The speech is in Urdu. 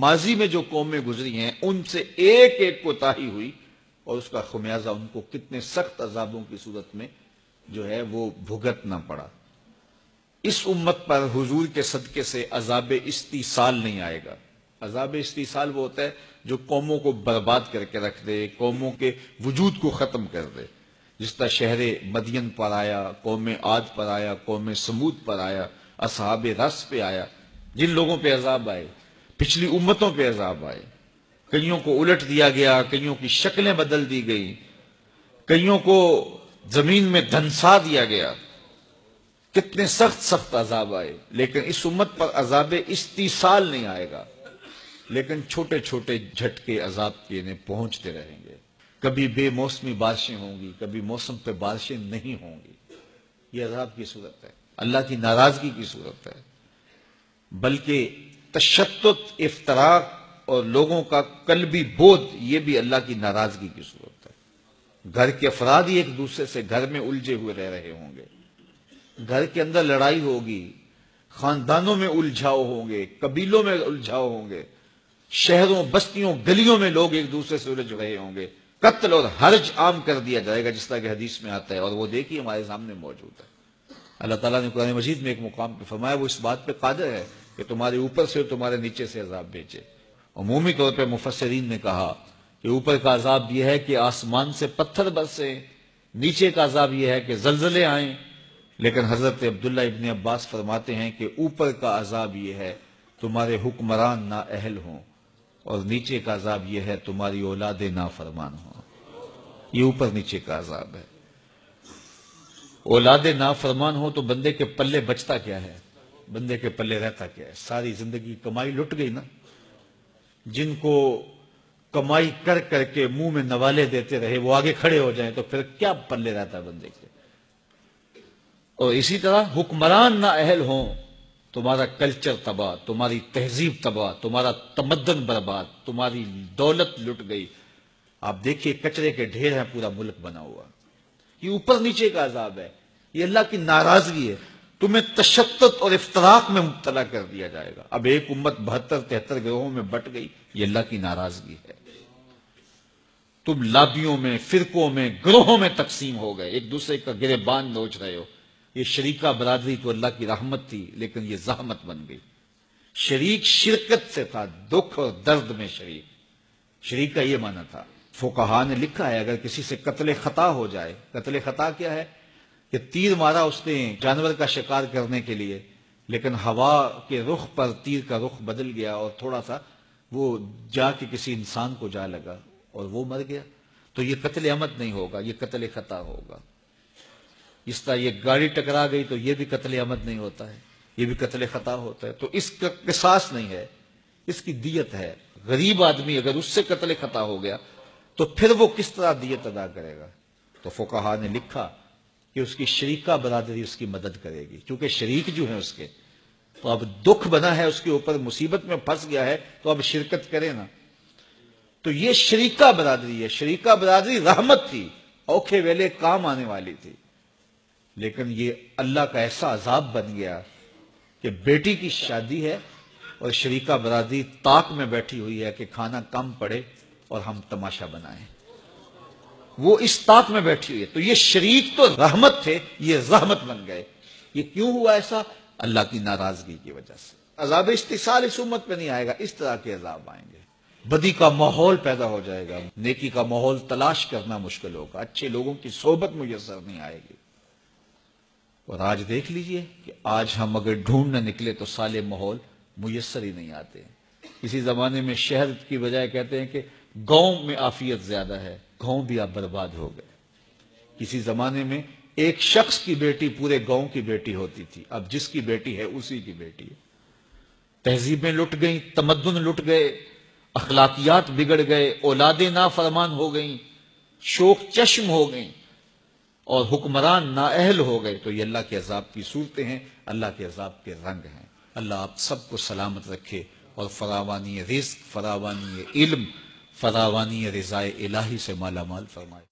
ماضی میں جو قومیں گزری ہیں ان سے ایک ایک کوتاہی ہوئی اور اس کا خمیازہ ان کو کتنے سخت عذابوں کی صورت میں جو ہے وہ بھگتنا پڑا۔ اس امت پر حضور کے صدقے سے عذاب استیصال نہیں آئے گا۔ عذاب استیصال وہ ہوتا ہے جو قوموں کو برباد کر کے رکھ دے، قوموں کے وجود کو ختم کر دے، جس طرح شہر مدین پر آیا، قوم عاد پر آیا، قوم سمود پر آیا، اصحاب رس پہ آیا، جن لوگوں پہ عذاب آئے، پچھلی امتوں پہ عذاب آئے، کئیوں کو الٹ دیا گیا، کئیوں کی شکلیں بدل دی گئی، کئیوں کو زمین میں دھنسا دیا گیا، کتنے سخت سخت عذاب آئے، لیکن اس امت پر عذاب استیصال نہیں آئے گا، لیکن چھوٹے چھوٹے جھٹکے عذاب کے انہیں پہنچتے رہیں گے۔ کبھی بے موسمی بارشیں ہوں گی، کبھی موسم پہ بارشیں نہیں ہوں گی، یہ عذاب کی صورت ہے، اللہ کی ناراضگی کی صورت ہے۔ بلکہ تشدد، افتراق اور لوگوں کا قلبی بودھ، یہ بھی اللہ کی ناراضگی کی صورت ہے۔ گھر کے افراد ہی ایک دوسرے سے گھر میں الجھے ہوئے رہ رہے ہوں گے، گھر کے اندر لڑائی ہوگی، خاندانوں میں الجھاؤ ہوں گے، قبیلوں میں الجھاؤ ہوں گے، شہروں بستیوں گلیوں میں لوگ ایک دوسرے سے الجھ رہے ہوں گے، قتل اور حرج عام کر دیا جائے گا، جس طرح کہ حدیث میں آتا ہے، اور وہ دیکھیے ہمارے سامنے موجود ہے۔ اللہ تعالیٰ نے قرآن مجید میں ایک مقام پہ فرمایا وہ اس بات پہ قادر ہے کہ تمہارے اوپر سے اور تمہارے نیچے سے عذاب بھیجے۔ عمومی طور پہ مفسرین نے کہا کہ اوپر کا عذاب یہ ہے کہ آسمان سے پتھر برسیں، نیچے کا عذاب یہ ہے کہ زلزلے آئیں، لیکن حضرت عبداللہ ابن عباس فرماتے ہیں کہ اوپر کا عذاب یہ ہے تمہارے حکمران نااہل ہوں، اور نیچے کا عذاب یہ ہے تمہاری اولاد نافرمان ہوں۔ یہ اوپر نیچے کا عذاب ہے۔ اولاد نافرمان ہو تو بندے کے پلے بچتا کیا ہے؟ بندے کے پلے رہتا کیا ہے؟ ساری زندگی کمائی لٹ گئی نا۔ جن کو کمائی کر کر کے منہ میں نوالے دیتے رہے وہ آگے کھڑے ہو جائیں تو پھر کیا پلے رہتا ہے بندے کے؟ اور اسی طرح حکمران نااہل ہوں، تمہارا کلچر تباہ، تمہاری تہذیب تباہ، تمہارا تمدن برباد، تمہاری دولت لٹ گئی۔ آپ دیکھیے کچرے کے ڈھیر ہیں، پورا ملک بنا ہوا۔ یہ اوپر نیچے کا عذاب ہے، یہ اللہ کی ناراضگی ہے۔ تمہیں تشدد اور افتراق میں مبتلا کر دیا جائے گا۔ اب ایک امت 72-73 گروہوں میں بٹ گئی، یہ اللہ کی ناراضگی ہے۔ تم لابیوں میں، فرقوں میں، گروہوں میں تقسیم ہو گئے، ایک دوسرے کا گریبان نوچ رہے ہو۔ یہ شریکہ برادری تو اللہ کی رحمت تھی، لیکن یہ زحمت بن گئی۔ شریک شرکت سے تھا، دکھ اور درد میں شریک۔ شریک کا یہ معنی تھا۔ فقہا نے لکھا ہے اگر کسی سے قتل خطا ہو جائے، قتل خطا کیا ہے کہ تیر مارا اس نے جانور کا شکار کرنے کے لیے، لیکن ہوا کے رخ پر تیر کا رخ بدل گیا اور تھوڑا سا وہ جا کے کسی انسان کو جا لگا اور وہ مر گیا، تو یہ قتل عمد نہیں ہوگا، یہ قتل خطا ہوگا۔ اس طرح یہ گاڑی ٹکرا گئی تو یہ بھی قتل عمد نہیں ہوتا ہے، یہ بھی قتل خطا ہوتا ہے۔ تو اس کا قصاص نہیں ہے، اس کی دیت ہے۔ غریب آدمی اگر اس سے قتل خطا ہو گیا تو پھر وہ کس طرح دیت ادا کرے گا؟ تو فقہا نے لکھا کہ اس کی شریکہ برادری اس کی مدد کرے گی، کیونکہ شریک جو ہیں اس کے، تو اب دکھ بنا ہے اس کے اوپر، مصیبت میں پھنس گیا ہے تو اب شرکت کرے نا۔ تو یہ شریکہ برادری ہے۔ شریکہ برادری رحمت تھی، اوکھے ویلے کام آنے والی تھی، لیکن یہ اللہ کا ایسا عذاب بن گیا کہ بیٹی کی شادی ہے اور شریکہ برادری طاق میں بیٹھی ہوئی ہے کہ کھانا کم پڑے اور ہم تماشا بنائیں۔ وہ اس طاق میں بیٹھی ہوئی ہے، تو یہ شریک تو رحمت تھے، یہ رحمت بن گئے۔ یہ کیوں ہوا ایسا؟ اللہ کی ناراضگی کی وجہ سے۔ عذاب استیصال اس امت پہ نہیں آئے گا، اس طرح کے عذاب آئیں گے۔ بدی کا ماحول پیدا ہو جائے گا، نیکی کا ماحول تلاش کرنا مشکل ہوگا، اچھے لوگوں کی صحبت میسر نہیں آئے گی۔ اور آج دیکھ لیجئے کہ آج ہم اگر ڈھونڈنے نکلے تو سالے ماحول میسر ہی نہیں آتے۔ کسی زمانے میں شہر کی بجائے کہتے ہیں کہ گاؤں میں عافیت زیادہ ہے، گاؤں بھی اب برباد ہو گئے۔ کسی زمانے میں ایک شخص کی بیٹی پورے گاؤں کی بیٹی ہوتی تھی، اب جس کی بیٹی ہے اسی کی بیٹی ہے۔ تہذیبیں لٹ گئیں، تمدن لٹ گئے، اخلاقیات بگڑ گئے، اولادیں نافرمان ہو گئیں، شوق چشم ہو گئیں، اور حکمران نااہل ہو گئے۔ تو یہ اللہ کے عذاب کی صورتیں ہیں، اللہ کے عذاب کے رنگ ہیں۔ اللہ آپ سب کو سلامت رکھے اور فراوانی رزق، فراوانی علم، فراوانی رضائے الہی سے مالا مال فرمائے۔